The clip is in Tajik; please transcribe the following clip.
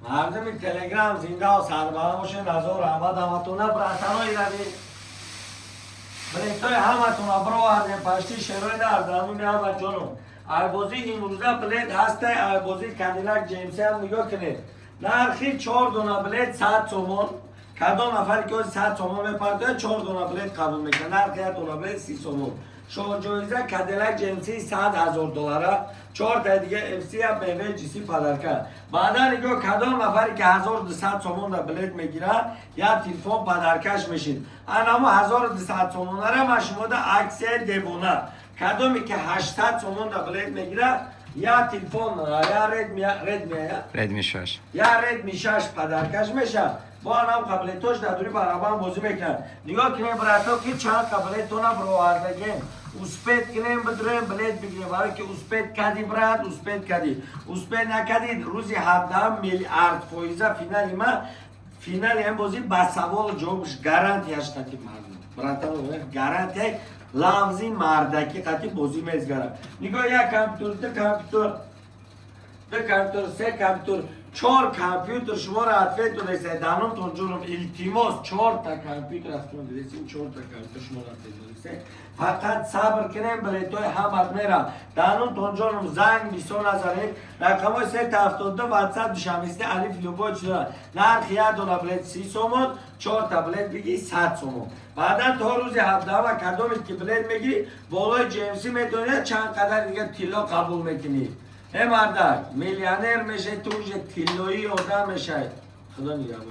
مردم تلگرام زنده و سربلند باشین. هزار رحمت همتونه براتنایی روی بلیتای همتونه برو وردیم پشتی شروع در درمون همت جانم. بازی امروزه بلیت هسته. بازی کدیلک جیمسی هم نگاه کنید. نرخی 4 دونه بلیت 100 تومان. کدام نفری که 100 تومان میپرده 4 دونه بلیت قبول میکنه. نرخی 1 دونه بلیت 30 تومان. شما جایزه کدیلک جیمسی 100,000 دلاره. 4 تا دیگه اف سی هم BMW جی سی پدرکه. بعدا نگاه کدام نفری که 1200 تومان در بلیت میگیره یا تلفن پدرکش میشید. اما 1200 تومان را ما شما در عکس دیوونه. کدامی که 800 تومان در بلیت میگیره یا تلفن یا ردمی 6 یا ردمی 6 پدرکش میشه. با هم قبلیتوش در دوری برابر بازی میکنن. نگاه کنیم براتو که چند قبلیتونه برآوردگیم. اسپید کنیم بدریم بلیت بگیریم. برای که اسپید کدی برات اسپید کدی. اسپید نکدید روزی 17 میلیارد فایزه فینالی ما. فینالی هم بازی با سوال جوابش گارانتی هست که مردم. براتو گارانتی لفظی مردکی قطعی بازی میزگرم. نگاه یک کامپیوتر دو کامپیوتر سه کامپیوتر 4 کامپیوتر شما را اتفیت رو دیسته دانم تون جونم التیماس 4 تا کامپیوتر است تون دیسته 4 تا کامپیوتر شما را اتفیت رو دیسته فقط صبر کنیم بلیتوی همت میرم دانم تون جونم زنگ بیسون نظرین رقمای 372 واتساپ دوشمیسته الف لوگو چرا نرخ یک دونه بلیت 30 تومان 4 تا بلیت بگی 100 تومان بعدا تا روز 17 و کدومی که بلیت میگیری بالای جیمسی میتونی چند قدر دیگه تیلا قبول میکنی مردک میلیونر میشه توش تیلویی آدم میشه خدا نگهدار